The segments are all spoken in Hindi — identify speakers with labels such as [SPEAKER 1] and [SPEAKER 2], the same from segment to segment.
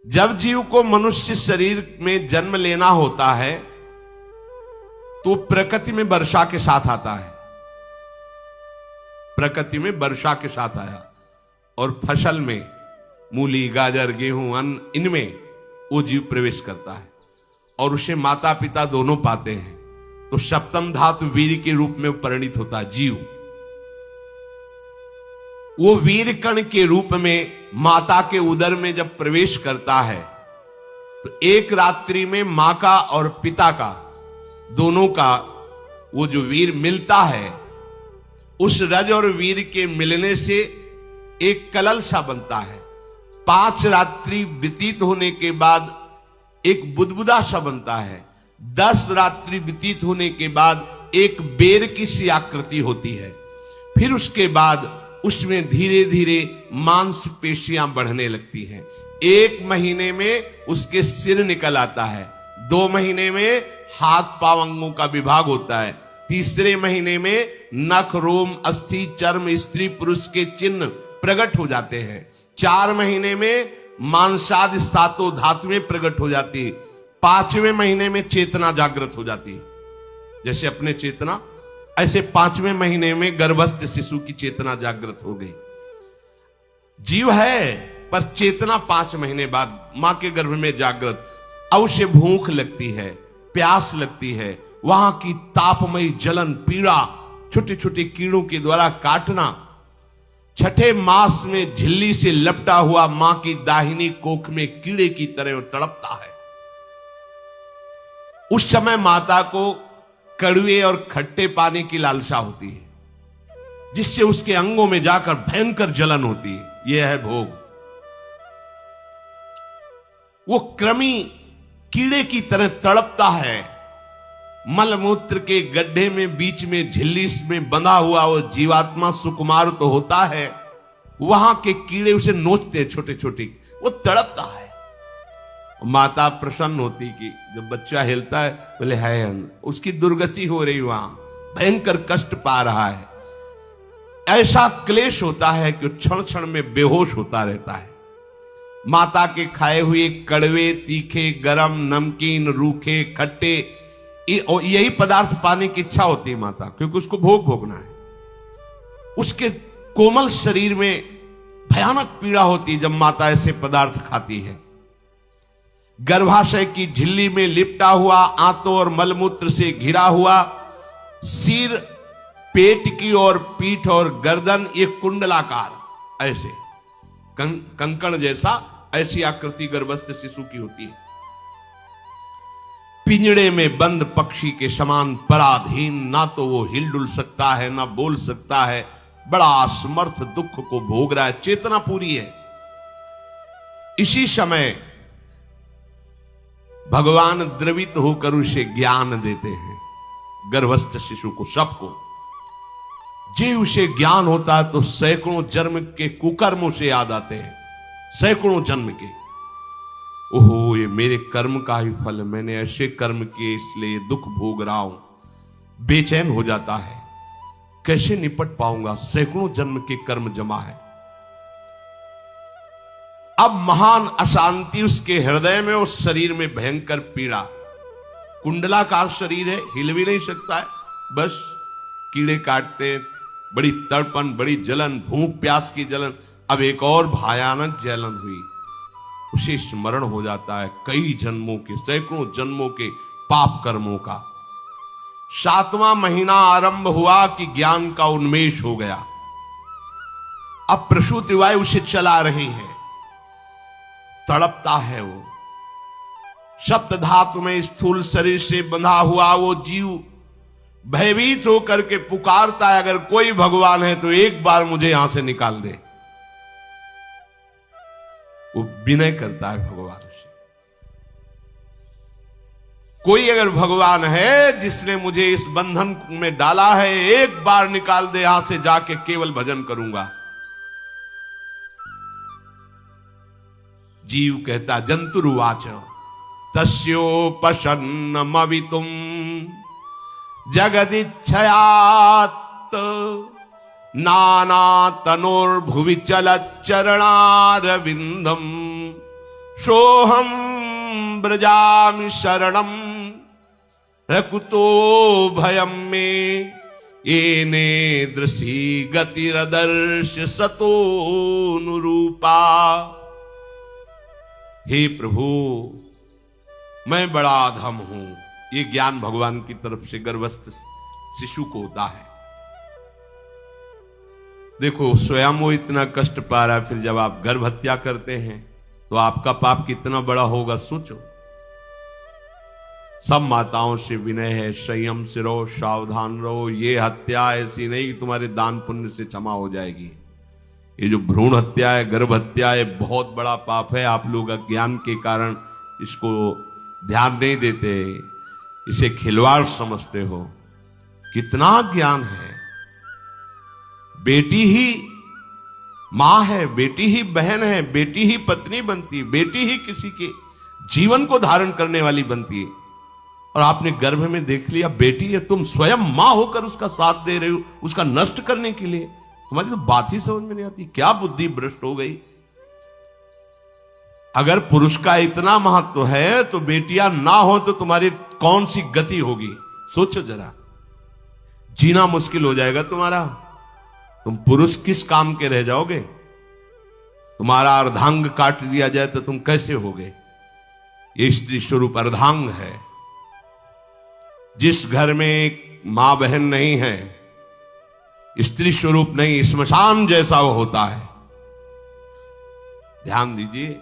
[SPEAKER 1] जब जीव को मनुष्य शरीर में जन्म लेना होता है तो प्रकृति में वर्षा के साथ आता है, प्रकृति में वर्षा के साथ आया और फसल में मूली, गाजर, गेहूं, अन्न, इनमें वो जीव प्रवेश करता है और उसे माता पिता दोनों पाते हैं। तो सप्तम धातु वीर के रूप में परिणित होता है जीव। वो वीर कण के रूप में माता के उदर में जब प्रवेश करता है तो एक रात्रि में मां का और पिता का, दोनों का वो जो वीर मिलता है, उस रज और वीर के मिलने से एक कलल सा बनता है। 5 रात्रि व्यतीत होने के बाद एक बुदबुदा सा बनता है। 10 रात्रि व्यतीत होने के बाद एक बेर की सी आकृति होती है। फिर उसके बाद उसमें धीरे धीरे मांसपेशियां बढ़ने लगती हैं। 1 महीने में उसके सिर निकल आता है, 2 महीने में हाथ पांव अंगों का विभाग होता है, तीसरे महीने में नख, रोम, अस्थि, चर्म, स्त्री पुरुष के चिन्ह प्रकट हो जाते हैं, 4 महीने में मांसादि 7 धातुएं प्रकट हो जाती है, 5वें महीने में चेतना जागृत हो जाती है। जैसे अपने चेतना, ऐसे 5वें महीने में गर्भस्थ शिशु की चेतना जागृत हो गई। जीव है पर चेतना 5 महीने बाद मां के गर्भ में जागृत। अब उसे भूख लगती है, प्यास लगती है, वहां की तापमयी जलन, पीड़ा, छोटे छोटे कीड़ों के द्वारा काटना, 6ठे मास में झिल्ली से लपटा हुआ मां की दाहिनी कोख में कीड़े की तरह तड़पता है। उस समय माता को कड़वे और खट्टे पानी की लालसा होती है, जिससे उसके अंगों में जाकर भयंकर जलन होती है। यह है भोग। वो कृमि कीड़े की तरह तड़पता है। मलमूत्र के गड्ढे में बीच में झिल्ली में बंधा हुआ वो जीवात्मा सुकुमार तो होता है, वहां के कीड़े उसे नोचते हैं छोटे छोटे, वो तड़पता है। माता प्रसन्न होती कि जब बच्चा हिलता है बोले है, उसकी दुर्गति हो रही, वहां भयंकर कष्ट पा रहा है। ऐसा क्लेश होता है कि क्षण क्षण में बेहोश होता रहता है। माता के खाए हुए कड़वे, तीखे, गरम, नमकीन, रूखे, खट्टे, यही पदार्थ पाने की इच्छा होती है माता, क्योंकि उसको भोग भोगना है। उसके कोमल शरीर में भयानक पीड़ा होती है जब माता ऐसे पदार्थ खाती है। गर्भाशय की झिल्ली में लिपटा हुआ, आंतों और मलमूत्र से घिरा हुआ सिर, पेट की और पीठ और गर्दन, ये कुंडलाकार ऐसे कंकण जैसा, ऐसी आकृति गर्भस्थ शिशु की होती है। पिंजड़े में बंद पक्षी के समान पराधीन, ना तो वो हिलडुल सकता है ना बोल सकता है, बड़ा असमर्थ दुख को भोग रहा है, चेतना पूरी है। इसी समय भगवान द्रवित होकर उसे ज्ञान देते हैं, गर्भस्थ शिशु को, सबको। जी उसे ज्ञान होता है तो सैकड़ों जन्म के कुकर्मों से याद आते हैं, सैकड़ों जन्म के। ओहो, ये मेरे कर्म का ही फल, मैंने ऐसे कर्म किए इसलिए दुख भोग रहा हूं। बेचैन हो जाता है, कैसे निपट पाऊंगा, सैकड़ों जन्म के कर्म जमा है। अब महान अशांति उसके हृदय में, उस शरीर में भयंकर पीड़ा। कुंडलाकार शरीर है, हिल भी नहीं सकता है, बस कीड़े काटते, बड़ी तड़पन, बड़ी जलन, भूख प्यास की जलन। अब एक और भयानक जलन हुई, उसे स्मरण हो जाता है कई जन्मों के, सैकड़ों जन्मों के पाप कर्मों का। 7वां महीना आरंभ हुआ कि ज्ञान का उन्मेष हो गया। अब प्रसूति वायु उसे चला रही है, तड़पता है वो। सप्त धातु में स्थूल शरीर से बंधा हुआ वो जीव भयभीत होकर के पुकारता है, अगर कोई भगवान है तो एक बार मुझे यहां से निकाल दे। वो विनय करता है भगवान से, कोई अगर भगवान है जिसने मुझे इस बंधन में डाला है, एक बार निकाल दे, यहां से जाके केवल भजन करूंगा। जीव कहता, जंतुरुवाच तस्योपशन्नमवितुम जगदिच्छयात् नाना तनोर्भुवि चलच्चरणारविंदम सोहम ब्रजामि शरणम रकुतो भयम में येने दृशी गतिरदर्श सतोनुरूपा। हे प्रभु, मैं बड़ा अधम हूं। ये ज्ञान भगवान की तरफ से गर्भस्थ शिशु को होता है। देखो, स्वयं वो इतना कष्ट पा रहा है, फिर जब आप गर्भ हत्या करते हैं तो आपका पाप कितना बड़ा होगा, सोचो। सब माताओं से विनय है, संयम से रहो, सावधान रहो। ये हत्या ऐसी नहीं कि तुम्हारे दान पुण्य से क्षमा हो जाएगी। ये जो भ्रूण हत्या है, गर्भ हत्या है, बहुत बड़ा पाप है। आप लोग अज्ञान के कारण इसको ध्यान नहीं देते, इसे खिलवाड़ समझते हो। कितना ज्ञान है। बेटी ही मां है, बेटी ही बहन है, बेटी ही पत्नी बनती है, बेटी ही किसी के जीवन को धारण करने वाली बनती है। और आपने गर्भ में देख लिया बेटी है, तुम स्वयं मां होकर उसका साथ दे रहे हो, उसका नष्ट करने के लिए। हमारी तो बात ही समझ में नहीं आती, क्या बुद्धि भ्रष्ट हो गई। अगर पुरुष का इतना महत्व है तो बेटियां ना हो तो तुम्हारी कौन सी गति होगी, सोचो जरा। जीना मुश्किल हो जाएगा तुम्हारा। तुम पुरुष किस काम के रह जाओगे। तुम्हारा अर्धांग काट दिया जाए तो तुम कैसे होगे। ये स्त्री स्वरूप अर्धांग है। जिस घर में एक मां बहन नहीं है, स्त्री स्वरूप नहीं, स्मशान जैसा वो होता है। ध्यान दीजिए,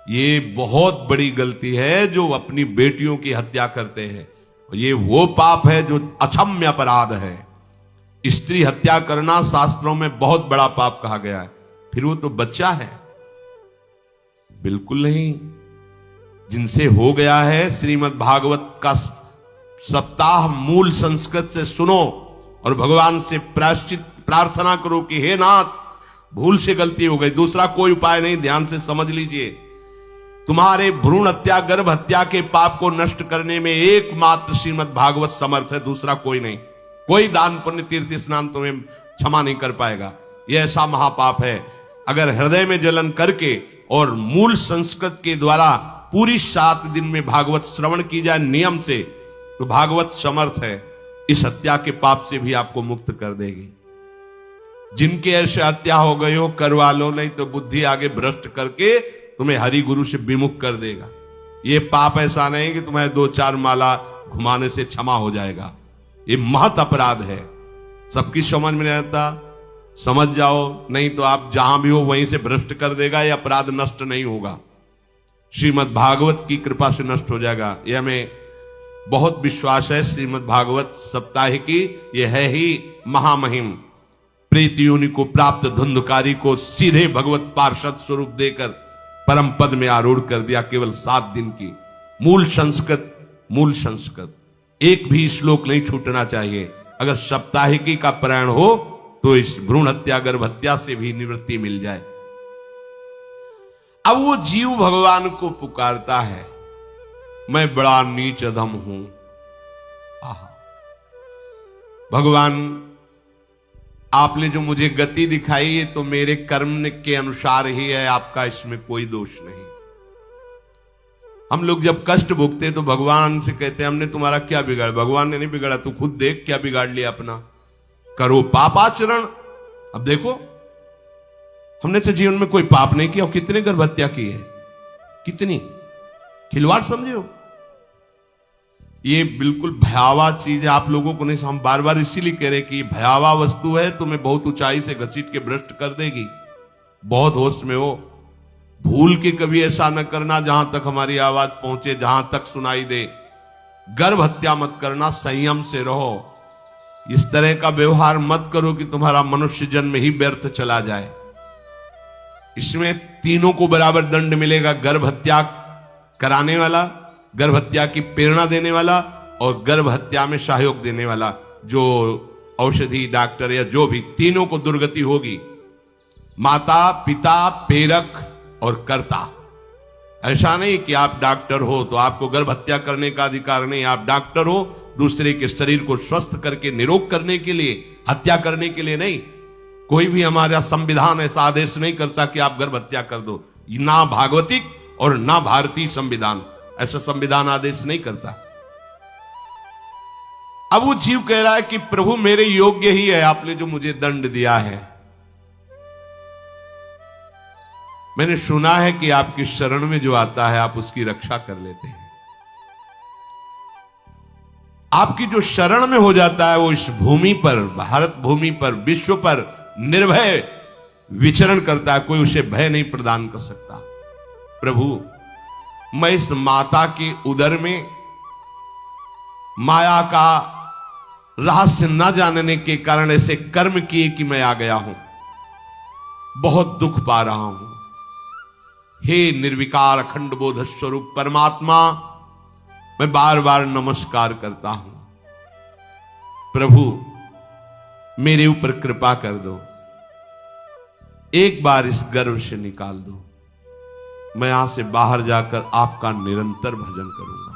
[SPEAKER 1] ये बहुत बड़ी गलती है जो अपनी बेटियों की हत्या करते हैं। ये वो पाप है जो अक्षम्य अपराध है। स्त्री हत्या करना शास्त्रों में बहुत बड़ा पाप कहा गया है। फिर वो तो बच्चा है, बिल्कुल नहीं। जिनसे हो गया है, श्रीमद् भागवत का सप्ताह मूल संस्कृत से सुनो और भगवान से प्रायश्चित प्रार्थना करो कि हे नाथ, भूल से गलती हो गई, दूसरा कोई उपाय नहीं। ध्यान से समझ लीजिए, तुम्हारे भ्रूण हत्या गर्भ हत्या के पाप को नष्ट करने में एकमात्र श्रीमद् भागवत समर्थ है, दूसरा कोई नहीं। कोई दान पुण्य तीर्थ स्नान तुम्हें क्षमा नहीं कर पाएगा। यह ऐसा महापाप है। अगर हृदय में जलन करके और मूल संस्कृत के द्वारा पूरी 7 दिन में भागवत श्रवण की जाए नियम से, तो भागवत समर्थ है, इस हत्या के पाप से भी आपको मुक्त कर देगी। जिनके ऐसे हत्या हो गई हो करवा लो, नहीं तो बुद्धि आगे भ्रष्ट करके तुम्हें हरि गुरु से विमुख कर देगा। ये पाप ऐसा नहीं कि तुम्हें 2-4 माला घुमाने से क्षमा हो जाएगा। ये महत अपराध है। सबकी समझ में नहीं आता, समझ जाओ, नहीं तो आप जहां भी हो वहीं से भ्रष्ट कर देगा। ये अपराध नष्ट नहीं होगा, श्रीमद् भागवत की कृपा से नष्ट हो जाएगा। ये हमें बहुत विश्वास है। श्रीमद् भागवत सप्ताहिकी ये है ही महामहिम। प्रेत योनि को प्राप्त धुंधकारी को सीधे भगवत पार्षद स्वरूप देकर परम पद में आरूढ़ कर दिया। केवल 7 दिन की मूल संस्कृत एक भी श्लोक नहीं छूटना चाहिए। अगर सप्ताहिकी का पारायण हो तो इस भ्रूण हत्या गर्भ हत्या से भी निवृत्ति मिल जाए। अब वो जीव भगवान को पुकारता है, मैं बड़ा नीच अधम हूं। भगवान, आपने जो मुझे गति दिखाई है तो मेरे कर्म के अनुसार ही है, आपका इसमें कोई दोष नहीं। हम लोग जब कष्ट भोगते तो भगवान से कहते हैं हमने तुम्हारा क्या बिगाड़ा। भगवान ने नहीं बिगाड़ा, तू खुद देख क्या बिगाड़ लिया अपना। करो पापाचरण। अब देखो, हमने तो जीवन में कोई पाप नहीं किया और कितने गर्भ हत्या की है, कितनी खिलवाड़ समझे हो। ये बिल्कुल भयावह चीज है, आप लोगों को नहीं। हम बार बार इसीलिए कह रहे कि भयावह वस्तु है, तुम्हें बहुत ऊंचाई से घसीट के भ्रष्ट कर देगी। बहुत होश में हो, भूल के कभी ऐसा न करना जहां तक हमारी आवाज पहुंचे, जहां तक सुनाई दे। गर्भ हत्या मत करना, संयम से रहो। इस तरह का व्यवहार मत करो कि तुम्हारा मनुष्य जन्म ही व्यर्थ चला जाए। इसमें तीनों को बराबर दंड मिलेगा। गर्भ हत्या कराने वाला, गर्भ हत्या की प्रेरणा देने वाला और गर्भ हत्या में सहयोग देने वाला, जो औषधि डॉक्टर या जो भी, तीनों को दुर्गति होगी। माता पिता प्रेरक और कर्ता। ऐसा नहीं कि आप डॉक्टर हो तो आपको गर्भ हत्या करने का अधिकार नहीं। आप डॉक्टर हो दूसरे के शरीर को स्वस्थ करके निरोग करने के लिए, हत्या करने के लिए नहीं। कोई भी हमारा संविधान ऐसा आदेश नहीं करता कि आप गर्भ हत्या कर दो। ना भागवतिक और ना भारतीय संविधान ऐसा संविधान आदेश नहीं करता। अब वो जीव कह रहा है कि प्रभु मेरे योग्य ही है, आपने जो मुझे दंड दिया है। मैंने सुना है कि आपकी शरण में जो आता है आप उसकी रक्षा कर लेते हैं। आपकी जो शरण में हो जाता है वो इस भूमि पर, भारत भूमि पर, विश्व पर निर्भय विचरण करता है, कोई उसे भय नहीं प्रदान कर सकता। प्रभु मैं इस माता के उदर में माया का रहस्य न जानने के कारण ऐसे कर्म किए कि मैं आ गया हूं, बहुत दुख पा रहा हूं। हे निर्विकार अखंड बोध स्वरूप परमात्मा, मैं बार बार नमस्कार करता हूं। प्रभु मेरे ऊपर कृपा कर दो, एक बार इस गर्भ से निकाल दो, मैं यहां से बाहर जाकर आपका निरंतर भजन करूंगा।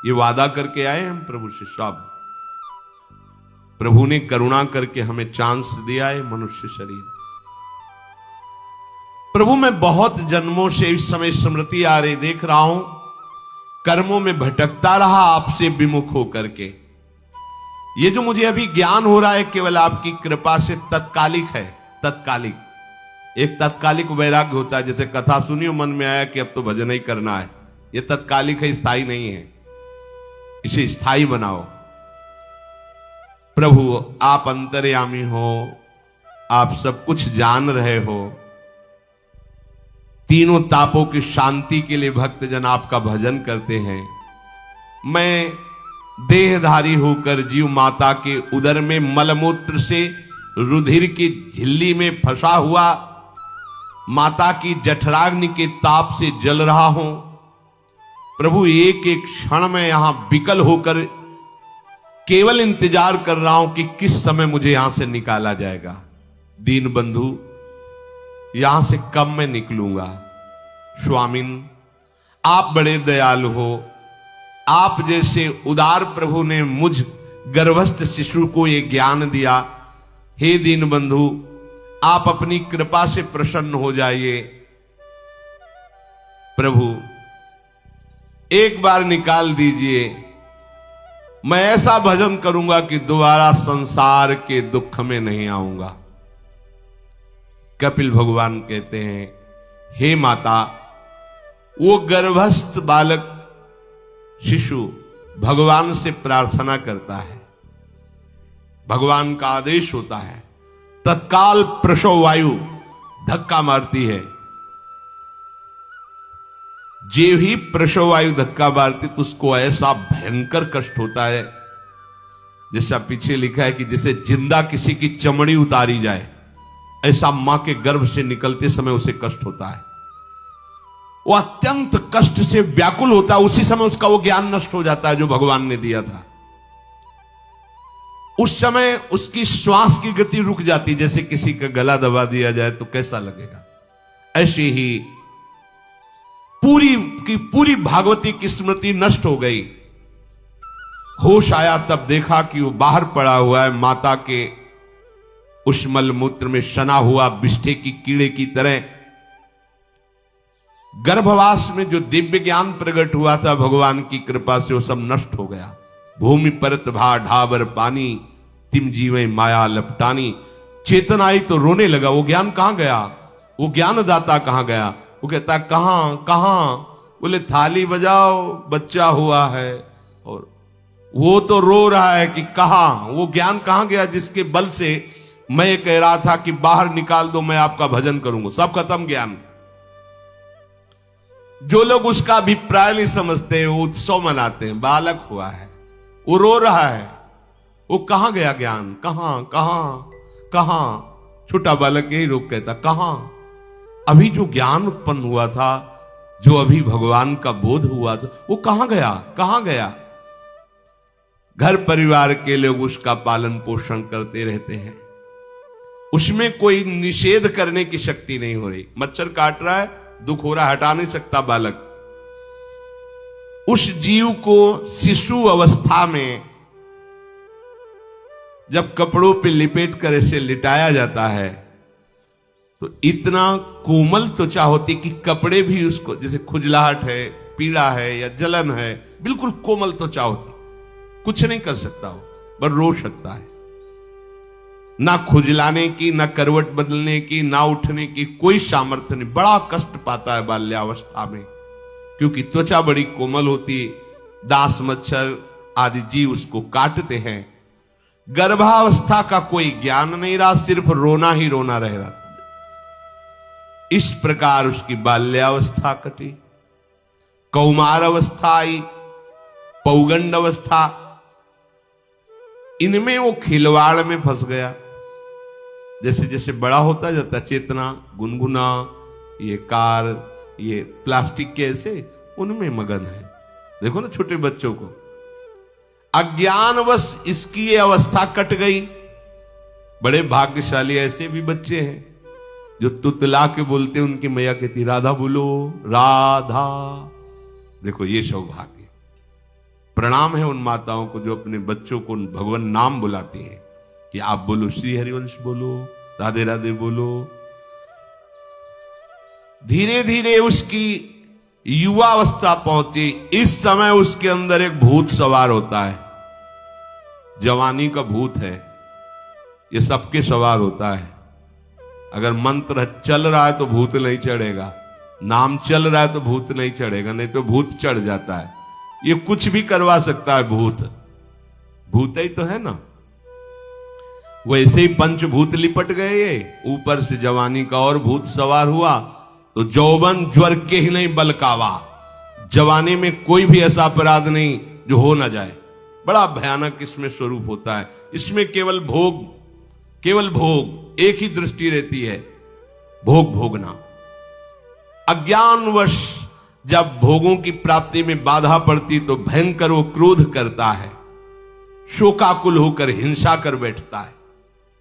[SPEAKER 1] ये वादा करके आए हम प्रभु से सब। प्रभु ने करुणा करके हमें चांस दिया है मनुष्य शरीर। प्रभु मैं बहुत जन्मों से इस समय स्मृति आ रही देख रहा हूं, कर्मों में भटकता रहा आपसे विमुख होकर के। ये जो मुझे अभी ज्ञान हो रहा है केवल आपकी कृपा से तत्कालिक है, तत्कालिक। एक तत्कालिक वैराग्य होता है, जैसे कथा सुनी मन में आया कि अब तो भजन ही करना है। ये तत्कालिक है, स्थायी नहीं है, इसे स्थायी बनाओ। प्रभु आप अंतर्यामी हो, आप सब कुछ जान रहे हो। तीनों तापों की शांति के लिए भक्तजन आपका भजन करते हैं। मैं देहधारी होकर जीव माता के उदर में मलमूत्र से रुधिर की झिल्ली में फंसा हुआ माता की जठराग्नि के ताप से जल रहा हूं। प्रभु एक एक क्षण में यहां विकल होकर केवल इंतजार कर रहा हूं कि किस समय मुझे यहां से निकाला जाएगा। दीन बंधु यहां से कब मैं निकलूंगा। स्वामिन आप बड़े दयालु हो, आप जैसे उदार प्रभु ने मुझ गर्भस्थ शिशु को ये ज्ञान दिया। हे दीन बंधु आप अपनी कृपा से प्रसन्न हो जाइए। प्रभु एक बार निकाल दीजिए, मैं ऐसा भजन करूंगा कि दोबारा संसार के दुख में नहीं आऊंगा। कपिल भगवान कहते हैं, हे माता, वो गर्भस्थ बालक शिशु भगवान से प्रार्थना करता है, भगवान का आदेश होता है, तत्काल प्रसव वायु धक्का मारती है। जे ही प्रसव वायु धक्का मारती तो उसको ऐसा भयंकर कष्ट होता है, जैसा पीछे लिखा है कि जैसे जिंदा किसी की चमड़ी उतारी जाए, ऐसा मां के गर्भ से निकलते समय उसे कष्ट होता है। वो अत्यंत कष्ट से व्याकुल होता है, उसी समय उसका वो ज्ञान नष्ट हो जाता है जो भगवान ने दिया था। उस समय उसकी श्वास की गति रुक जाती, जैसे किसी का गला दबा दिया जाए तो कैसा लगेगा। ऐसे ही पूरी की पूरी भागवती की स्मृति नष्ट हो गई। होश आया तब देखा कि वो बाहर पड़ा हुआ है, माता के उस मलमूत्र में सना हुआ विष्ठे की कीड़े की तरह। गर्भवास में जो दिव्य ज्ञान प्रकट हुआ था भगवान की कृपा से वो सब नष्ट हो गया। भूमि परत भा ढाबर पानी, तिम जीवे माया लपटानी। चेतन आई तो रोने लगा, वो ज्ञान कहां गया, वो ज्ञानदाता कहां गया। वो कहता कहां कहां, बोले थाली बजाओ बच्चा हुआ है। और वो तो रो रहा है कि कहां, वो ज्ञान कहां गया जिसके बल से मैं कह रहा था कि बाहर निकाल दो, मैं आपका भजन करूंगा। सब खत्म ज्ञान। जो लोग उसका अभिप्राय नहीं समझते वो उत्सव मनाते हैं, बालक हुआ है, वो रो रहा है, वो कहां गया ज्ञान, कहां कहां कहां। छोटा बालक यही रोक कहता कहां। अभी जो ज्ञान उत्पन्न हुआ था, जो अभी भगवान का बोध हुआ था, वो कहां गया, कहां गया। घर परिवार के लोग उसका पालन पोषण करते रहते हैं, उसमें कोई निषेध करने की शक्ति नहीं हो रही। मच्छर काट रहा है, दुख हो रहा है, हटा नहीं सकता बालक। उस जीव को शिशु अवस्था में जब कपड़ों पे लिपेट कर ऐसे लिटाया जाता है तो इतना कोमल त्वचा होती कि कपड़े भी उसको, जैसे खुजलाहट है, पीड़ा है या जलन है, बिल्कुल कोमल त्वचा होती, कुछ नहीं कर सकता वो, पर रो सकता है। ना खुजलाने की, ना करवट बदलने की, ना उठने की कोई सामर्थ्य नहीं। बड़ा कष्ट पाता है बाल्यावस्था में, क्योंकि त्वचा बड़ी कोमल होती है, डांस मच्छर आदि जीव उसको काटते हैं। गर्भावस्था का कोई ज्ञान नहीं रहा, सिर्फ रोना ही रोना रह रहा। इस प्रकार उसकी बाल्यावस्था कटी, कौमार अवस्था आई, पौगंड अवस्था, इनमें वो खिलवाड़ में फंस गया। जैसे जैसे बड़ा होता जाता, चेतना, गुनगुना, ये कार, ये प्लास्टिक के ऐसे उनमें मगन है। देखो ना छोटे बच्चों को, अज्ञानवश इसकी ये अवस्था कट गई। बड़े भाग्यशाली ऐसे भी बच्चे हैं जो तुतला के बोलते, उनकी मैया कहती राधा बोलो, राधा। देखो ये सौभाग्य, प्रणाम है उन माताओं को जो अपने बच्चों को भगवान नाम बुलाती है कि आप बोलो, श्री हरिवंश बोलो, राधे राधे बोलो। धीरे धीरे उसकी युवा अवस्था पहुंची। इस समय उसके अंदर एक भूत सवार होता है, जवानी का भूत है, ये सबके सवार होता है। अगर मंत्र चल रहा है तो भूत नहीं चढ़ेगा, नाम चल रहा है तो भूत नहीं चढ़ेगा, नहीं तो भूत चढ़ जाता है। ये कुछ भी करवा सकता है भूत, भूत ही तो है ना। वैसे ही पंचभूत लिपट गए, ये ऊपर से जवानी का और भूत सवार हुआ तो जौवन ज्वर के ही नहीं बलकावा। जवानी में कोई भी ऐसा अपराध नहीं जो हो ना जाए। बड़ा भयानक इसमें स्वरूप होता है। इसमें केवल भोग, केवल भोग, एक ही दृष्टि रहती है, भोग भोगना। अज्ञानवश जब भोगों की प्राप्ति में बाधा पड़ती तो भयंकर वो क्रोध करता है, शोकाकुल होकर हिंसा कर बैठता है।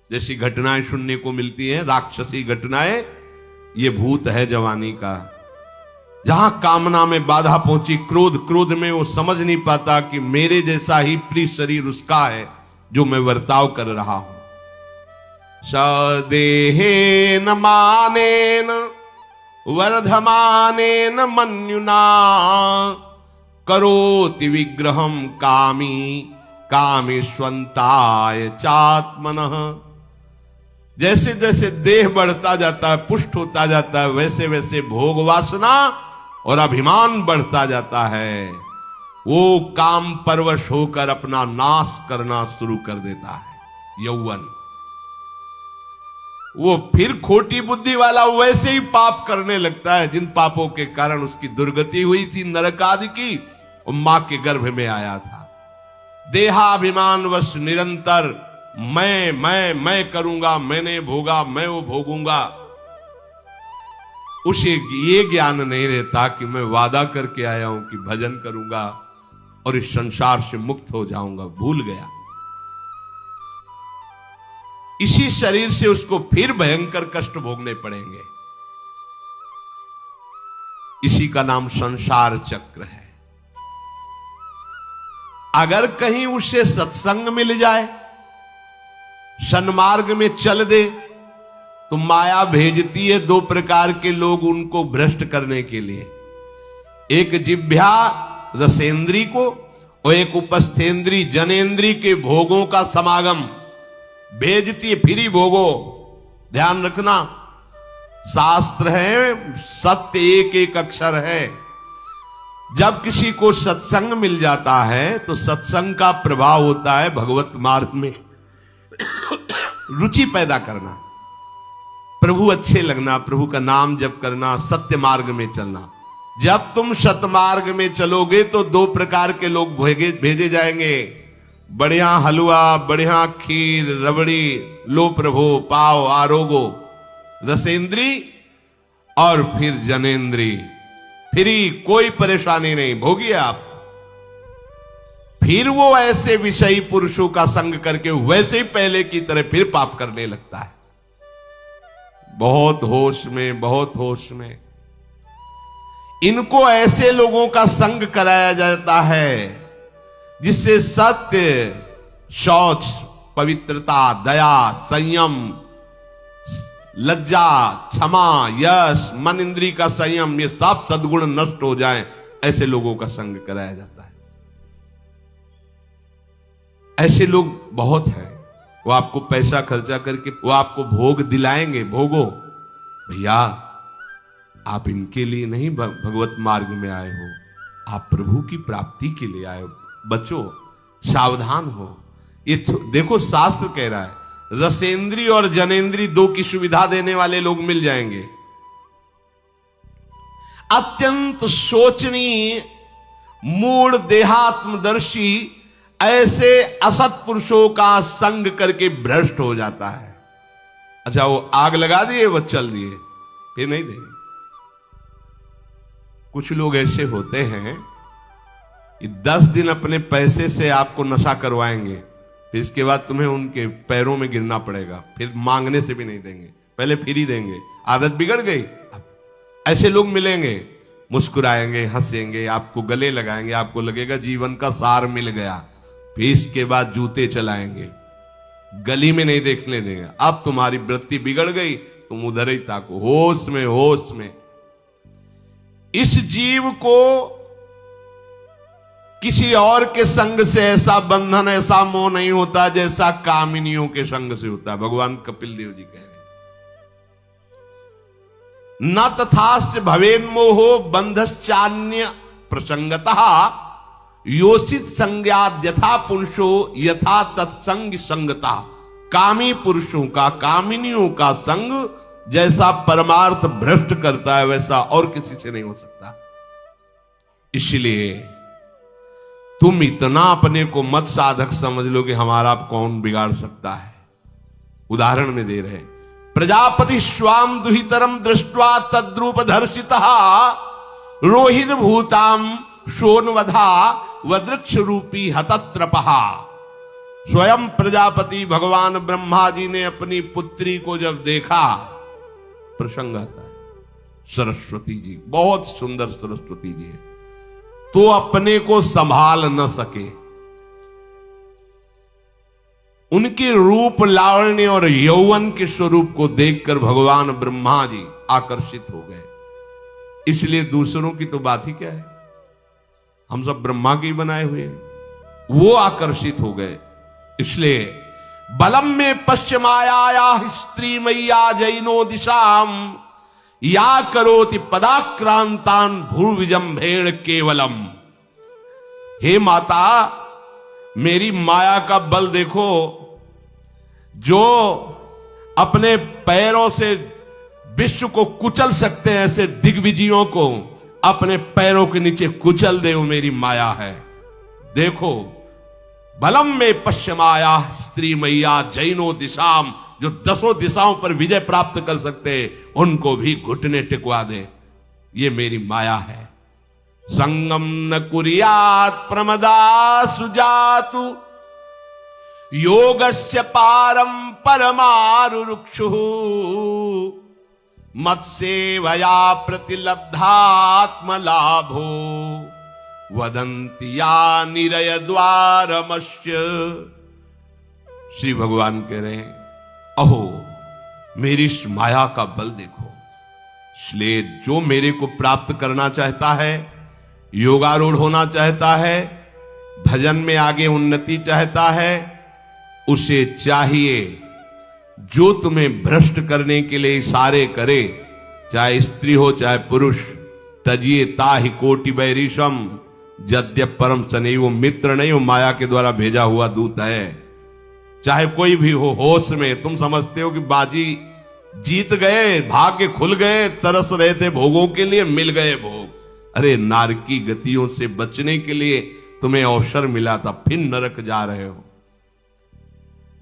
[SPEAKER 1] जैसी घटनाएं सुनने को मिलती हैं, राक्षसी घटनाएं, ये भूत है जवानी का। जहां कामना में बाधा पहुंची, क्रोध, क्रोध में वो समझ नहीं पाता कि मेरे जैसा ही प्रिय शरीर उसका है जो मैं वर्ताव कर रहा हूं। सदेहेन मानेन वर्धमानेन मन्युना करोति विग्रहम कामी कामेष्वंताय चात्मनः। जैसे जैसे देह बढ़ता जाता है, पुष्ट होता जाता है, वैसे वैसे भोग वासना और अभिमान बढ़ता जाता है। वो काम परवश होकर अपना नाश करना शुरू कर देता है। यौवन, वो फिर खोटी बुद्धि वाला वैसे ही पाप करने लगता है जिन पापों के कारण उसकी दुर्गति हुई थी, नरक आदि की, और मां के गर्भ में आया था। देहाभिमानवश निरंतर मैं करूंगा, मैंने भोगा, मैं वो भोगूंगा। उसे ये ज्ञान नहीं रहता कि मैं वादा करके आया हूं कि भजन करूंगा और इस संसार से मुक्त हो जाऊंगा। भूल गया। इसी शरीर से उसको फिर भयंकर कष्ट भोगने पड़ेंगे। इसी का नाम संसार चक्र है। अगर कहीं उसे सत्संग मिल जाए, सन्मार्ग में चल दे, तो माया भेजती है दो प्रकार के लोग उनको भ्रष्ट करने के लिए। एक जिह्वा रसेंद्री को और एक उपस्थेंद्री जनेंद्री के भोगों का समागम भेजती है। फिर ही भोगो, ध्यान रखना, शास्त्र है, सत्य एक एक अक्षर है। जब किसी को सत्संग मिल जाता है तो सत्संग का प्रभाव होता है भगवत मार्ग में रुचि पैदा करना, प्रभु अच्छे लगना, प्रभु का नाम जप करना, सत्य मार्ग में चलना। जब तुम सतमार्ग में चलोगे तो दो प्रकार के लोग भेजे जाएंगे। बढ़िया हलवा, बढ़िया खीर, रबड़ी, लो प्रभु, पाव, आरोगो, रसेंद्री और फिर जनेंद्री। फिर कोई परेशानी नहीं, भोगिए आप। फिर वो ऐसे विषयी पुरुषों का संग करके वैसे ही पहले की तरह फिर पाप करने लगता है। बहुत होश में, बहुत होश में। इनको ऐसे लोगों का संग कराया जाता है जिससे सत्य, शौच, पवित्रता, दया, संयम, लज्जा, क्षमा, यश, मन इंद्री का संयम, ये सब सद्गुण नष्ट हो जाएं, ऐसे लोगों का संग कराया जाता है। ऐसे लोग बहुत हैं, वो आपको पैसा खर्चा करके वो आपको भोग दिलाएंगे। भोगो भैया, आप इनके लिए नहीं भगवत मार्ग में आए हो, आप प्रभु की प्राप्ति के लिए आए हो। बचो, सावधान हो। ये देखो शास्त्र कह रहा है, रसेंद्री और जनेंद्री दो की सुविधा देने वाले लोग मिल जाएंगे। अत्यंत शोचनीय, मूढ़, देहात्मदर्शी ऐसे असत पुरुषों का संग करके भ्रष्ट हो जाता है। अच्छा, वो आग लगा दिए, वो चल दिए, फिर नहीं देंगे। कुछ लोग ऐसे होते हैं कि 10 दिन अपने पैसे से आपको नशा करवाएंगे, फिर इसके बाद तुम्हें उनके पैरों में गिरना पड़ेगा, फिर मांगने से भी नहीं देंगे, पहले फिर ही देंगे। आदत बिगड़ गई। ऐसे लोग मिलेंगे, मुस्कुराएंगे, हंसेंगे, आपको गले लगाएंगे, आपको लगेगा जीवन का सार मिल गया, फिर इसके बाद जूते चलाएंगे, गली में नहीं देखने देंगे। अब तुम्हारी वृत्ति बिगड़ गई, तुम उधर ही ताको, होश में, होश में। इस जीव को किसी और के संग से ऐसा बंधन, ऐसा मोह नहीं होता जैसा कामिनियों के संग से होता है। भगवान कपिल देव जी कह रहे हैं, न तथास्य भवेन्मोहो बंधश्चान्य प्रसंगतः योषित संज्ञाद यथा पुरुषो यथा तत्संग संगता। कामी पुरुषों का, कामिनियों का संग जैसा परमार्थ भ्रष्ट करता है, वैसा और किसी से नहीं हो सकता। इसलिए तुम इतना अपने को मत साधक समझ लो कि हमारा कौन बिगाड़ सकता है। उदाहरण में दे रहे, प्रजापति स्वाम दुहितरम दृष्ट्वा तद्रूप धर्षितः रोहित भूताम शोनवधा वृक्ष रूपी हतत्रपहा। स्वयं प्रजापति भगवान ब्रह्मा जी ने अपनी पुत्री को जब देखा, प्रसंग आता है, सरस्वती जी, बहुत सुंदर सरस्वती जी है, तो अपने को संभाल न सके। उनके रूप, लावण्य और यौवन के स्वरूप को देखकर भगवान ब्रह्मा जी आकर्षित हो गए। इसलिए दूसरों की तो बात ही क्या है, हम सब ब्रह्मा के ही बनाए हुए हैं। वो आकर्षित हो गए। इसलिए बलम में पश्चिमाया स्त्री मैया जैनो दिशाम या करोति पदाक्रांतान भूर्विजंभेण केवलम। हे माता, मेरी माया का बल देखो, जो अपने पैरों से विश्व को कुचल सकते हैं, ऐसे दिग्विजयों को अपने पैरों के नीचे कुचल दे, वो मेरी माया है। देखो, बलम में पश्चिमाया स्त्री मैया जैनो दिशाम, जो 10 दिशाओं पर विजय प्राप्त कर सकते, उनको भी घुटने टिकवा दे, ये मेरी माया है। संगम न कुर्यात् प्रमदा सुजातु योगस्य पारम परमारुरुक्षु मत्सेवया प्रतिलब्धात्म लाभो वदन्ति या निरय द्वारमस्य। श्री भगवान कह रहे हैं, अहो मेरी इस माया का बल देखो। इसलिए जो मेरे को प्राप्त करना चाहता है, योगारूढ़ होना चाहता है, भजन में आगे उन्नति चाहता है, उसे चाहिए जो तुम्हें भ्रष्ट करने के लिए इशारे करे, चाहे स्त्री हो चाहे पुरुष। तजिए ताहि कोटि बैरिशम यद्यप परम सने। वो मित्र नहीं, वो माया के द्वारा भेजा हुआ दूत है। चाहे कोई भी हो, होश में तुम समझते हो कि बाजी जीत गए, भाग्य खुल गए, तरस रहे थे भोगों के लिए, मिल गए भोग। अरे नारकी गतियों से बचने के लिए तुम्हें अवसर मिला था, फिर नरक जा रहे हो।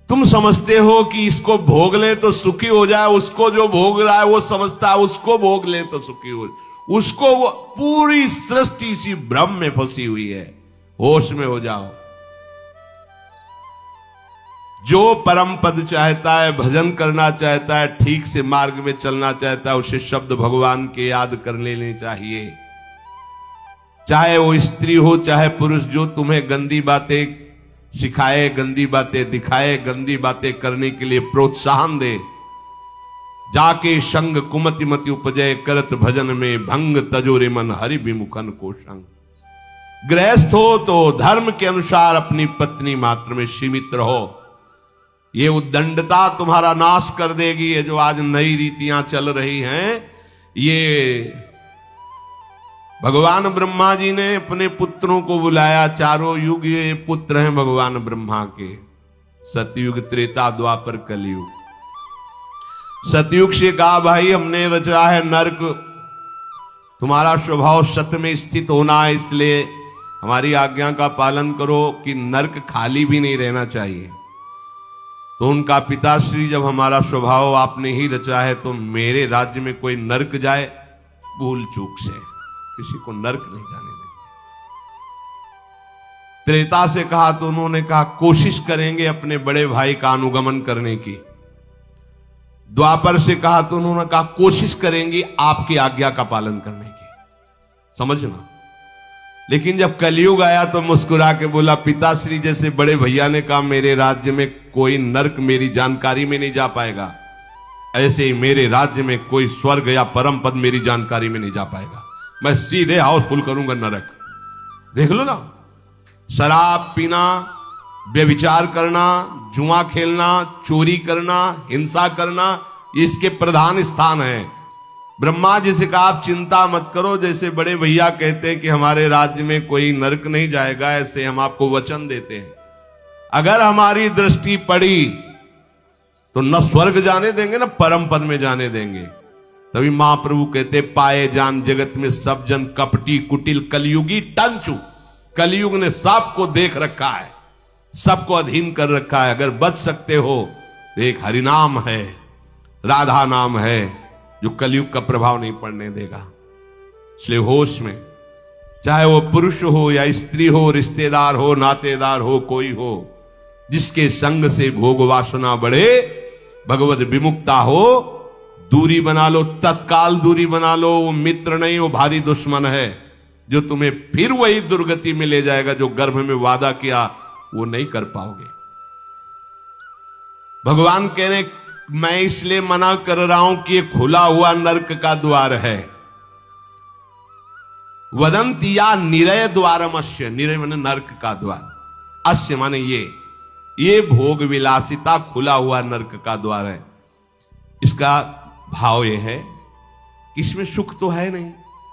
[SPEAKER 1] तुम समझते हो कि इसको भोग ले तो सुखी हो जाए, उसको जो भोग रहा है वो समझता है उसको भोग ले तो सुखी हो जाए। उसको वो पूरी सृष्टि इसी भ्रम में फंसी हुई है। होश में हो जाओ। जो परम पद चाहता है, भजन करना चाहता है, ठीक से मार्ग में चलना चाहता है, उसे शब्द भगवान के याद कर लेने चाहिए। चाहे वो स्त्री हो चाहे पुरुष, जो तुम्हें गंदी बातें सिखाए, गंदी बातें दिखाए, गंदी बातें करने के लिए प्रोत्साहन दे, जाके संग कुमति मति उपजय करत भजन में भंग तजोरे मन हरि विमुखन को संग। गृहस्थ हो तो धर्म के अनुसार अपनी पत्नी मात्र में सीमित रहो। ये उद्दंडता तुम्हारा नाश कर देगी। ये जो आज नई रीतियां चल रही हैं, ये भगवान ब्रह्मा जी ने अपने पुत्रों को बुलाया। चारों युग ये पुत्र हैं भगवान ब्रह्मा के, सतयुग, त्रेता, द्वापर, कलयुग। सतयुग से कहा भाई हमने रचा है नरक, तुम्हारा स्वभाव सत्य में स्थित होना है, इसलिए हमारी आज्ञा का पालन करो कि नरक खाली भी नहीं रहना चाहिए। तो उनका पिताश्री, जब हमारा स्वभाव आपने ही रचा है तो मेरे राज्य में कोई नरक जाए भूल चूक से, किसी को नरक नहीं जाने देंगे। त्रेता से कहा तो उन्होंने कहा कोशिश करेंगे अपने बड़े भाई का अनुगमन करने की। द्वापर से कहा तो उन्होंने कहा कोशिश करेंगे आपकी आज्ञा का पालन करने की। समझना। लेकिन जब कलयुग आया तो मुस्कुरा के बोला, पिताश्री जैसे बड़े भैया ने कहा मेरे राज्य में कोई नरक मेरी जानकारी में नहीं जा पाएगा, ऐसे ही मेरे राज्य में कोई स्वर्ग या परम पद मेरी जानकारी में नहीं जा पाएगा। मैं सीधे हाउसफुल करूंगा नरक। देख लो ना, शराब पीना, व्यभिचार करना, जुआ खेलना, चोरी करना, हिंसा करना, इसके प्रधान स्थान है। ब्रह्मा जी से कहा आप चिंता मत करो, जैसे बड़े भैया कहते हैं कि हमारे राज्य में कोई नरक नहीं जाएगा, ऐसे हम आपको वचन देते हैं। अगर हमारी दृष्टि पड़ी तो न स्वर्ग जाने देंगे न परम पद में जाने देंगे। तभी महाप्रभु कहते पाए जान जगत में सब जन कपटी कुटिल कलयुगी टंचू। कलयुग ने सबको देख रखा है, सबको अधीन कर रखा है। अगर बच सकते हो तो एक हरिनाम है, राधा नाम है, जो कलयुग का प्रभाव नहीं पड़ने देगा। इसलिए होश में, चाहे वो पुरुष हो या स्त्री हो, रिश्तेदार हो, नातेदार हो, कोई हो, जिसके संग से भोग वासना बढ़े, भगवत विमुक्ता हो, दूरी बना लो, तत्काल दूरी बना लो। वो मित्र नहीं, वो भारी दुश्मन है, जो तुम्हें फिर वही दुर्गति में ले जाएगा जो गर्भ में वादा किया वो नहीं कर पाओगे। भगवान कह रहे मैं इसलिए मना कर रहा हूं कि ये खुला हुआ नरक का द्वार है। वदंती या निरय द्वारमस्य, निरय माने नरक का द्वार, अस्य माने ये भोग विलासिता खुला हुआ नरक का द्वार है। इसका भाव ये है कि इसमें सुख तो है नहीं,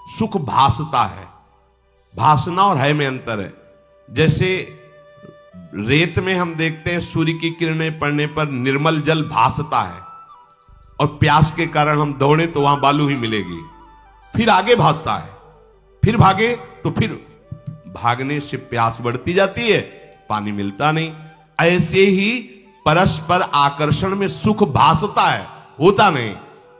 [SPEAKER 1] सुख भासता है। भासना और है में अंतर है। जैसे रेत में हम देखते हैं सूर्य की किरणें पड़ने पर निर्मल जल भासता है, और प्यास के कारण हम दौड़े तो वहां बालू ही मिलेगी, फिर आगे भासता है, फिर भागे तो फिर भागने से प्यास बढ़ती जाती है, पानी मिलता नहीं। ऐसे ही परस्पर आकर्षण में सुख भासता है, होता नहीं।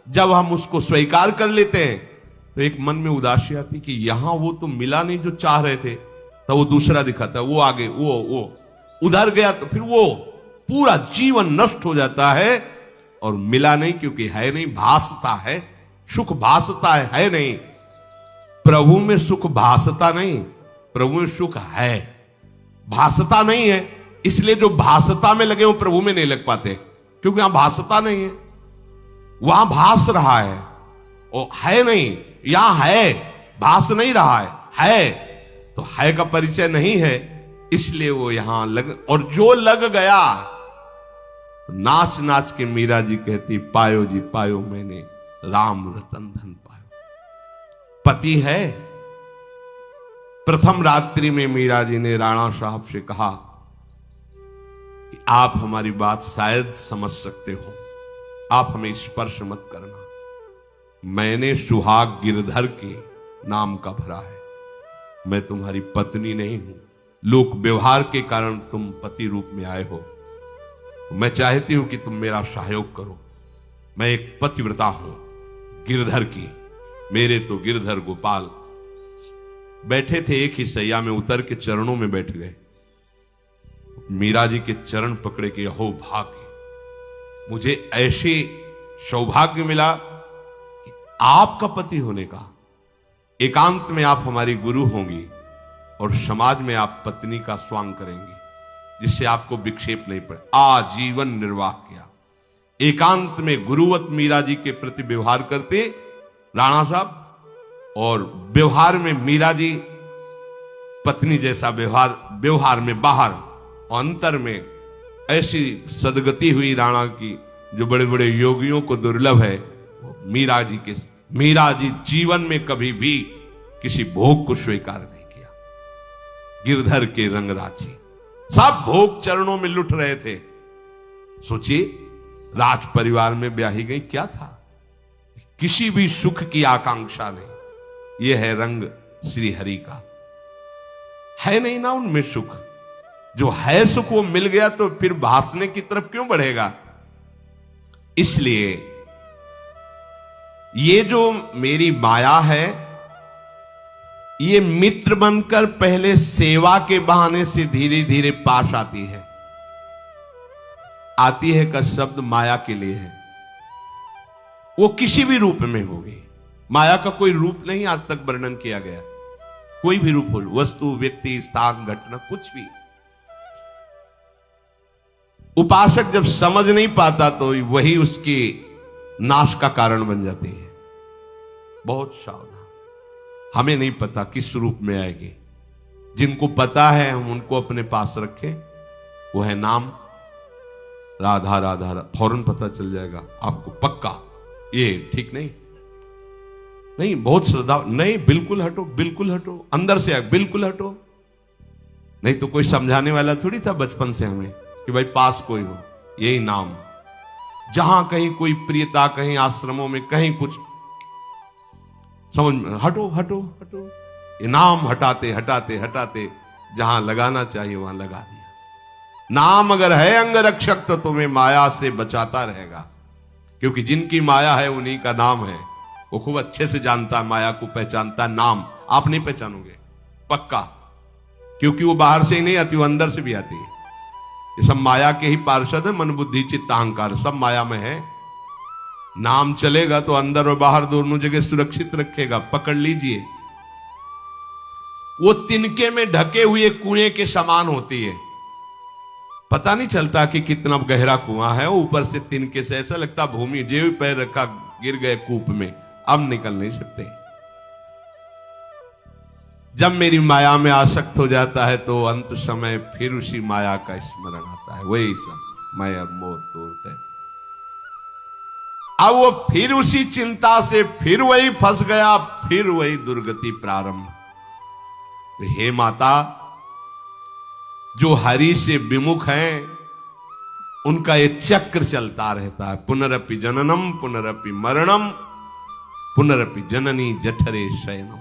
[SPEAKER 1] जब हम उसको स्वीकार कर लेते हैं तो एक मन में उदासी आती कि यहां वो तो मिला नहीं जो चाह रहे थे, तो वो दूसरा दिखाता है, वो आगे, वो उधर गया, तो फिर वो पूरा जीवन नष्ट हो जाता है। और मिला नहीं क्योंकि है नहीं, भासता है, सुख भासता है नहीं। प्रभु में सुख भासता नहीं, प्रभु में सुख है, भासता नहीं है। इसलिए जो भासता में लगे वो प्रभु में नहीं लग पाते, क्योंकि यहां भासता नहीं है, वहां भास रहा है, और है नहीं। यहां है, भास नहीं रहा है तो है का परिचय नहीं है, इसलिए वो यहां लग। और जो लग गया, नाच नाच के मीरा जी कहती पायो जी पायो मैंने राम रतन धन पायो। पति है। प्रथम रात्रि में मीरा जी ने राणा साहब से कहा कि आप हमारी बात शायद समझ सकते हो, आप हमें स्पर्श मत करना। मैंने सुहाग गिरधर के नाम का भरा है, मैं तुम्हारी पत्नी नहीं हूं। लोक व्यवहार के कारण तुम पति रूप में आए हो, तो मैं चाहती हूं कि तुम मेरा सहयोग करो। मैं एक पतिव्रता हूं गिरधर की। मेरे तो गिरधर गोपाल बैठे थे एक ही सैया में, उतर के चरणों में बैठ गए। मीरा जी के चरण पकड़े के हो भाग्य, मुझे ऐसे सौभाग्य मिला कि आपका पति होने का। एकांत में आप हमारी गुरु होंगी और समाज में आप पत्नी का स्वांग करेंगी, जिससे आपको विक्षेप नहीं पड़े। आजीवन निर्वाह किया, एकांत में गुरुवत मीरा जी के प्रति व्यवहार करते राणा साहब, और व्यवहार में मीरा जी पत्नी जैसा व्यवहार में बाहर, अंतर में ऐसी सदगति हुई राणा की जो बड़े बड़े योगियों को दुर्लभ है। मीरा जी जीवन में कभी भी किसी भोग को स्वीकार नहीं किया। गिरधर के रंगराची सब भोग चरणों में लुट रहे थे। सोचिए, राज परिवार में ब्याही गई, क्या था? किसी भी सुख की आकांक्षा नहीं। यह है रंग श्री हरि का। है नहीं ना उनमें सुख। जो है सुख वो मिल गया तो फिर भासने की तरफ क्यों बढ़ेगा? इसलिए ये जो मेरी माया है, ये मित्र बनकर पहले सेवा के बहाने से धीरे धीरे पास आती है। आती है का शब्द माया के लिए है। वो किसी भी रूप में होगी। माया का कोई रूप नहीं आज तक वर्णन किया गया। कोई भी रूप हो, वस्तु, व्यक्ति, स्थान, घटना, कुछ भी। उपासक जब समझ नहीं पाता तो वही उसकी नाश का कारण बन जाती है। बहुत सावधान। हमें नहीं पता किस रूप में आएगी। जिनको पता है हम उनको अपने पास रखें। वो है नाम राधा राधा, फौरन पता चल जाएगा आपको पक्का। ये ठीक नहीं, नहीं बहुत श्रद्धा नहीं, बिल्कुल हटो, बिल्कुल हटो, अंदर से आए, बिल्कुल हटो। नहीं तो कोई समझाने वाला थोड़ी था बचपन से हमें कि भाई पास कोई हो। यही नाम, जहां कहीं कोई प्रियता, कहीं आश्रमों में कहीं कुछ समझ में, हटो हटो हटो। ये नाम हटाते हटाते हटाते जहां लगाना चाहिए वहां लगा दिया। नाम अगर है अंग रक्षक तो तुम्हें माया से बचाता रहेगा। क्योंकि जिनकी माया है उन्हीं का नाम है। वो खूब अच्छे से जानता है, माया को पहचानता है। नाम आप नहीं पहचानोगे पक्का, क्योंकि वो बाहर से ही नहीं आती, वो अंदर से भी आती है। ये सब माया के ही पार्षद है। मन बुद्धि चित्त अहंकार सब माया में है। नाम चलेगा तो अंदर और बाहर दोनों जगह सुरक्षित रखेगा। पकड़ लीजिए। वो तिनके में ढके हुए कुएं के समान होती है। पता नहीं चलता कि कितना गहरा कुआं है। ऊपर से तिनके से ऐसा लगता भूमि, जे पैर रखा गिर गए कूप में, अब निकल नहीं सकते। जब मेरी माया में आसक्त हो जाता है तो अंत समय फिर उसी माया का स्मरण आता है। वही सब मैं और मोर तोड़ते। अब वो फिर उसी चिंता से फिर वही फंस गया, फिर वही दुर्गति प्रारंभ। तो हे माता, जो हरि से विमुख हैं उनका ये चक्र चलता रहता है। पुनरपि जननम पुनरपि मरणम पुनरपि जननी जठरे शयनम।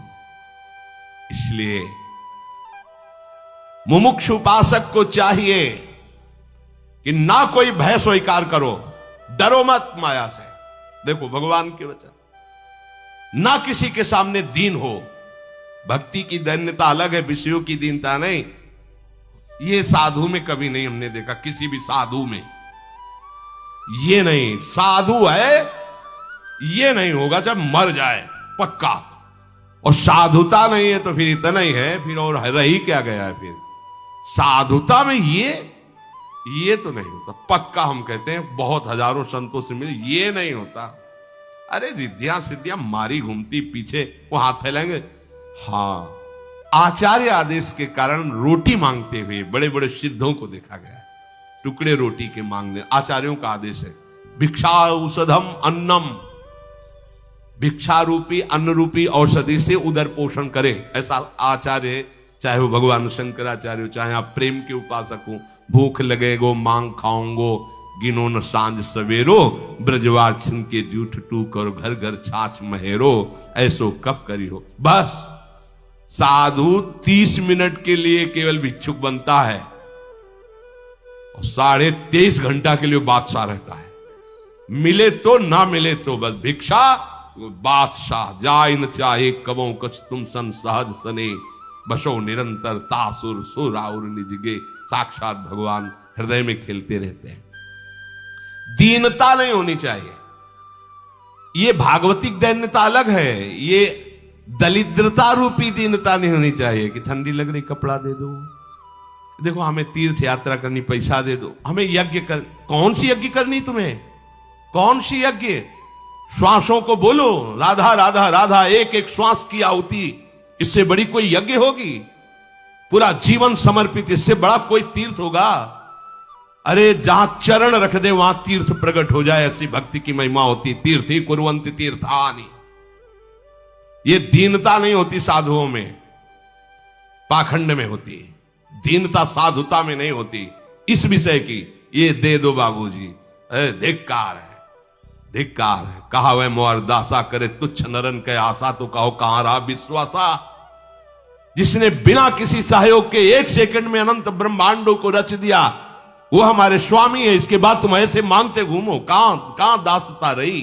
[SPEAKER 1] इसलिए मुमुक्षु उपासक को चाहिए कि ना कोई भय स्वीकार करो, डरो मत माया से। देखो भगवान के वचन, ना किसी के सामने दीन हो। भक्ति की दैन्यता अलग है, विषयों की दीनता नहीं। ये साधु में कभी नहीं हमने देखा, किसी भी साधु में ये नहीं। साधु है ये नहीं होगा जब मर जाए पक्का। और साधुता नहीं है तो फिर इतना ही है, फिर और रही क्या गया है। फिर साधुता में ये तो नहीं होता पक्का। हम कहते हैं बहुत हजारों संतों से मिले, ये नहीं होता। अरे रिद्धियां सिद्धियां मारी घूमती पीछे, वो हाथ फैलाएंगे। हाँ, आचार्य आदेश के कारण रोटी मांगते हुए बड़े बड़े सिद्धों को देखा गया है। टुकड़े रोटी के मांगने, आचार्यों का आदेश है। भिक्षा औषधम अन्नम, भिक्षा रूपी अन्न रूपी औषधि से उदर पोषण करे, ऐसा आचार्य, चाहे वो भगवान शंकराचार्य हो, चाहे आप प्रेम के उपासक हो। भूख लगेगो मांग खाऊंगो, गिनो न सांझ सवेरो, ब्रजवासन के जूठ टूक और घर घर छाछ महेरो, ऐसो कब करी हो। बस साधु 30 मिनट के लिए केवल भिक्षुक बनता है और 23.5 घंटा के लिए बादशाह रहता है। मिले तो ना मिले तो बस भिक्षा बादशाह। जाय न चाहे कबो कछ तुम सन सहज सने, बसो निरंतर तासुर सुर और निजगे। साक्षात भगवान हृदय में खेलते रहते हैं। दीनता नहीं होनी चाहिए। ये भागवतिक दैन्यता अलग है, ये दलिद्रता रूपी दीनता नहीं होनी चाहिए कि ठंडी लग रही कपड़ा दे दो, देखो हमें तीर्थ यात्रा करनी पैसा दे दो, हमें यज्ञ कर। कौन सी यज्ञ करनी तुम्हें? कौन सी यज्ञ? श्वासों को बोलो राधा राधा राधा, एक एक श्वास की आहुति, इससे बड़ी कोई यज्ञ होगी? पूरा जीवन समर्पित, इससे बड़ा कोई तीर्थ होगा? अरे जहां चरण रख दे वहां तीर्थ प्रकट हो जाए, ऐसी भक्ति की महिमा होती। तीर्थ ही कुर्वन्ति तीर्थानि। ये दीनता नहीं होती साधुओं में, पाखंड में होती। दीनता साधुता में नहीं होती। इस विषय की ये दे दो बाबूजी, अरे धिक्कार है, धिक्कार है। कहा वह मोर दासा करे तुच्छ नरन के आशा, तो कहो कहां रहा विश्वासा। जिसने बिना किसी सहयोग के एक सेकंड में अनंत ब्रह्मांडों को रच दिया, वो हमारे स्वामी है। इसके बाद तुम ऐसे मांगते घूमो, कहां दासता रही?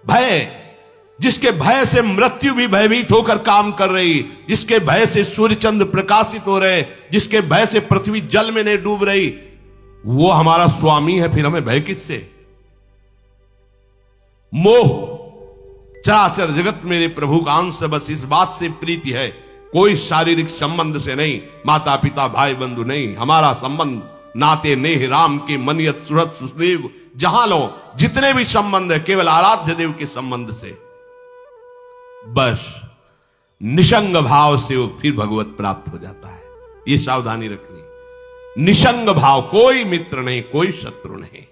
[SPEAKER 1] भय, जिसके भय से मृत्यु भी भयभीत होकर काम कर रही, जिसके भय से सूर्य चंद्र प्रकाशित हो रहे, जिसके भय से पृथ्वी जल में नहीं डूब रही, वो हमारा स्वामी है। फिर हमें भय किससे? मोह, चराचर जगत मेरे प्रभु का अंश, बस इस बात से प्रीति है, कोई शारीरिक संबंध से नहीं, माता पिता भाई बंधु नहीं। हमारा संबंध नाते नेह राम के मनियत सुरत सुदेव, जहां लो जितने भी संबंध है केवल आराध्य देव के संबंध से। बस निसंग भाव से वो फिर भगवत प्राप्त हो जाता है। ये सावधानी रखनी। निसंग भाव, कोई मित्र नहीं, कोई शत्रु नहीं।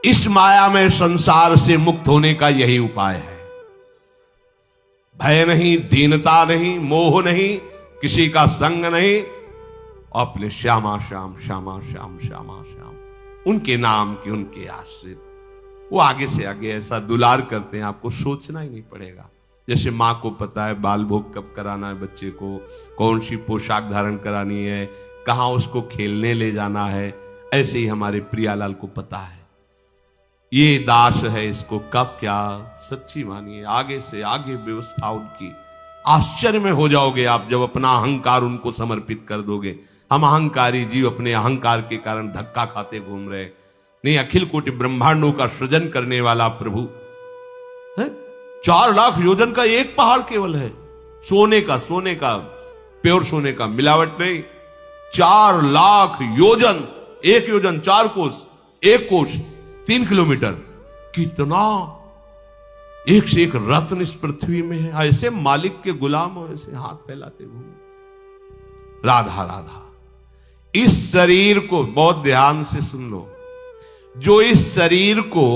[SPEAKER 1] इस माया में संसार से मुक्त होने का यही उपाय है। भय नहीं, दीनता नहीं, मोह नहीं, किसी का संग नहीं, अपने श्यामा श्याम श्यामा श्याम श्यामा श्याम, उनके नाम के, उनके आश्रित, वो आगे से आगे ऐसा दुलार करते हैं, आपको सोचना ही नहीं पड़ेगा। जैसे माँ को पता है बाल भोग कब कराना है बच्चे को, कौन सी पोशाक धारण करानी है, कहाँ उसको खेलने ले जाना है, ऐसे ही हमारे प्रियालाल को पता है ये दास है, इसको कब क्या। सच्ची मानिए, आगे से आगे व्यवस्था उनकी। आश्चर्य में हो जाओगे आप जब अपना अहंकार उनको समर्पित कर दोगे। हम अहंकारी जीव अपने अहंकार के कारण धक्का खाते घूम रहे। नहीं, अखिल कोटि ब्रह्मांडों का सृजन करने वाला प्रभु है। 4 लाख योजन का एक पहाड़ केवल है, सोने का प्योर सोने का, मिलावट नहीं। 4 लाख योजन, एक योजन 4 कोस, एक कोस 3 किलोमीटर, कितना एक से एक रत्न इस पृथ्वी में है। ऐसे मालिक के गुलाम हो, ऐसे हाथ फैलाते घूमो। राधा राधा। इस शरीर को बहुत ध्यान से सुन लो, जो इस शरीर को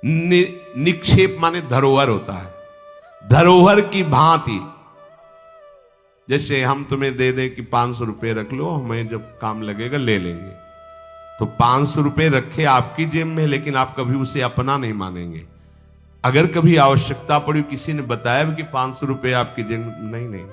[SPEAKER 1] निक्षेप माने धरोहर होता है, धरोहर की भांति। जैसे हम तुम्हें दे दें कि 500 रुपए रख लो, हमें जब काम लगेगा ले लेंगे, तो 500 रुपए रखे आपकी जेब में, लेकिन आप कभी उसे अपना नहीं मानेंगे। अगर कभी आवश्यकता पड़ी, किसी ने बताया भी कि 500 रुपए आपकी जेब में, नहीं,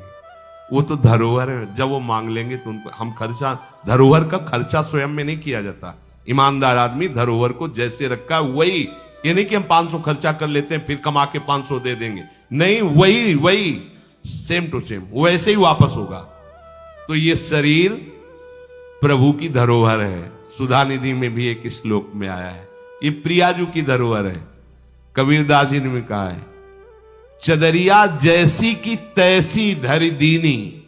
[SPEAKER 1] वो तो धरोहर है। जब वो मांग लेंगे तो उनको हम खर्चा, धरोहर का खर्चा स्वयं में नहीं किया जाता। ईमानदार आदमी धरोहर को जैसे रखा वही, ये नहीं कि हम 500 खर्चा कर लेते हैं फिर कमा के 500 दे देंगे, नहीं, वही सेम टू सेम वैसे ही वापस होगा। तो ये शरीर प्रभु की धरोहर है। सुधा निधि में भी एक श्लोक में आया है, ये प्रियाजू की धरोहर है। कबीरदास जी ने भी कहा है, चदरिया जैसी की तैसी धरि दीनी।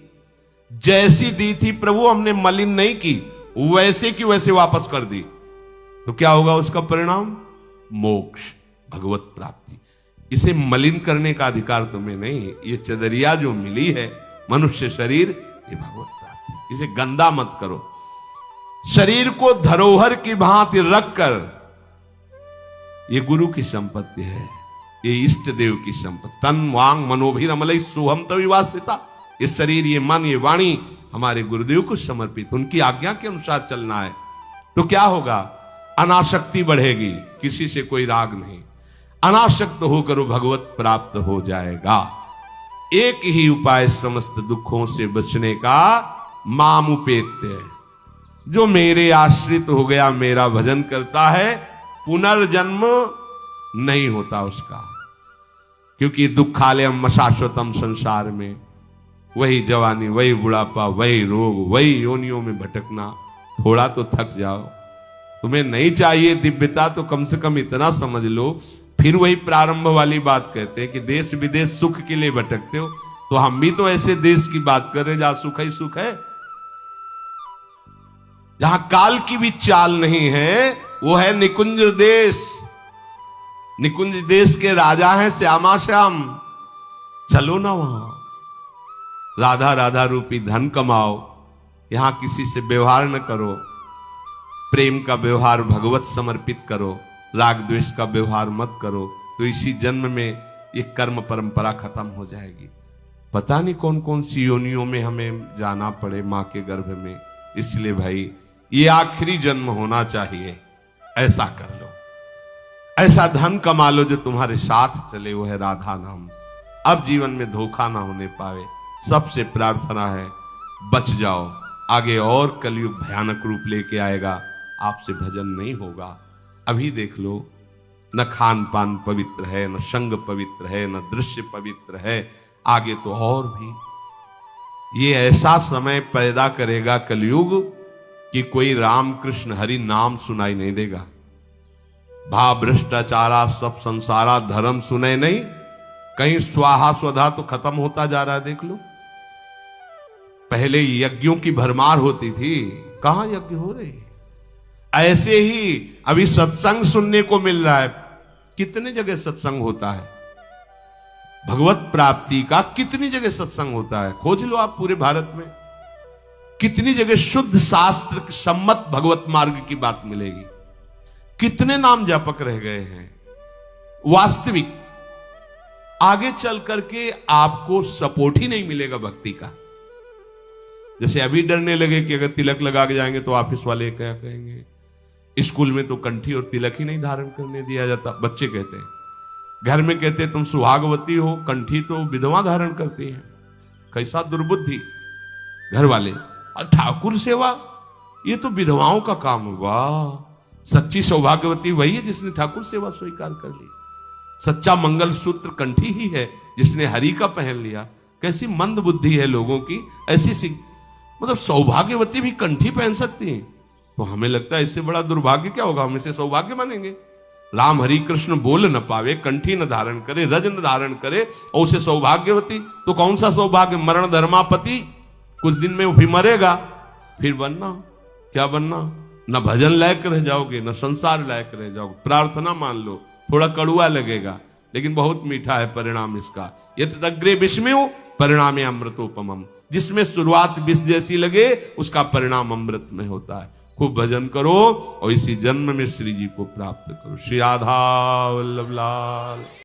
[SPEAKER 1] जैसी दी थी प्रभु, हमने मलिन नहीं की, वैसे की वैसे वापस कर दी। तो क्या होगा उसका परिणाम? मोक्ष, भगवत प्राप्ति। इसे मलिन करने का अधिकार तुम्हें नहीं। ये चदरिया जो मिली है, मनुष्य शरीर, ये भगवत प्राप्ति। इसे गंदा मत करो। शरीर को धरोहर की भांति रखकर, ये गुरु की संपत्ति है, ये इष्ट देव की संपत्ति। तन वांग मनोभिरमलई सोहम तविवासिता। ये शरीर, ये मन, ये वाणी हमारे गुरुदेव को समर्पित, उनकी आज्ञा के अनुसार चलना है। तो क्या होगा? अनासक्ति बढ़ेगी, किसी से कोई राग नहीं, अनासक्त होकर भगवत प्राप्त हो जाएगा। एक ही उपाय समस्त दुखों से बचने का, मामुपेत्य। जो मेरे आश्रित हो गया, मेरा भजन करता है, पुनर्जन्म नहीं होता उसका। क्योंकि दुखालयम शाश्वतम, संसार में वही जवानी, वही बुढ़ापा, वही रोग, वही योनियों में भटकना। थोड़ा तो थक जाओ। तुम्हें नहीं चाहिए दिव्यता, तो कम से कम इतना समझ लो। फिर वही प्रारंभ वाली बात कहते हैं कि देश विदेश सुख के लिए भटकते हो, तो हम भी तो ऐसे देश की बात कर रहे जहां सुख ही सुख है। जहां काल की भी चाल नहीं है, वो है निकुंज देश। निकुंज देश के राजा हैं श्यामा श्याम। चलो ना वहां, राधा राधा रूपी धन कमाओ। यहां किसी से व्यवहार न करो, प्रेम का व्यवहार भगवत समर्पित करो, राग द्वेष का व्यवहार मत करो। तो इसी जन्म में ये कर्म परंपरा खत्म हो जाएगी। पता नहीं कौन कौन सी योनियों में हमें जाना पड़े मां के गर्भ में। इसलिए भाई ये आखिरी जन्म होना चाहिए, ऐसा कर लो, ऐसा धन कमा लो जो तुम्हारे साथ चले, वो है राधा नाम। अब जीवन में धोखा ना होने पावे। सबसे प्रार्थना है बच जाओ, आगे और कलयुग भयानक रूप लेके आएगा, आपसे भजन नहीं होगा। अभी देख लो, न खान पान पवित्र है, न संग पवित्र है, न दृश्य पवित्र है। आगे तो और भी ये ऐसा समय पैदा करेगा कलयुग कि कोई राम कृष्ण हरि नाम सुनाई नहीं देगा। भा भ्रष्टाचारा सब संसारा धर्म सुने नहीं। कहीं स्वाहा स्वधा तो खत्म होता जा रहा है। देख लो, पहले यज्ञों की भरमार होती थी, कहां यज्ञ हो रहे हैं। ऐसे ही अभी सत्संग सुनने को मिल रहा है। कितने जगह सत्संग होता है, भगवत प्राप्ति का कितनी जगह सत्संग होता है, खोज लो आप पूरे भारत में। कितनी जगह शुद्ध शास्त्र सम्मत भगवत मार्ग की बात मिलेगी। कितने नाम जापक रह गए हैं। वास्तविक आगे चल करके आपको सपोर्ट ही नहीं मिलेगा भक्ति का। जैसे अभी डरने लगे कि अगर तिलक लगा के जाएंगे तो ऑफिस वाले क्या कहेंगे। स्कूल में तो कंठी और तिलक ही नहीं धारण करने दिया जाता। बच्चे कहते हैं, घर में कहते हैं तुम सुहागवती हो, कंठी तो विधवा धारण करती हैं। कैसा दुर्बुद्धि घर वाले। और ठाकुर सेवा, ये तो विधवाओं का काम होगा। सच्ची सौभाग्यवती वही है जिसने ठाकुर सेवा स्वीकार कर ली। सच्चा मंगल सूत्र कंठी ही है जिसने हरि का पहन लिया। कैसी मंद बुद्धि है लोगों की। ऐसी मतलब सौभाग्यवती भी कंठी पहन सकती हैं। तो हमें लगता है इससे बड़ा दुर्भाग्य क्या होगा, हम इसे सौभाग्य मानेंगे। राम हरि कृष्ण बोल न पावे, कंठी न धारण करे, रज न धारण करे और उसे सौभाग्यवती। तो कौन सा सौभाग्य, मरण धर्मापति। कुछ दिन में वो भी मरेगा, फिर बनना क्या बनना। न भजन लायक रह जाओगे, न संसार लायक रह जाओगे। प्रार्थना मान लो, थोड़ा कड़ुआ लगेगा लेकिन बहुत मीठा है परिणाम इसका। यत अग्रे विस्मयो परिणामे अमृतोपमम। जिसमें शुरुआत विष जैसी लगे उसका परिणाम अमृत में होता है। खूब भजन करो और इसी जन्म में श्री जी को प्राप्त करो। श्री राधा वल्लभ लाल।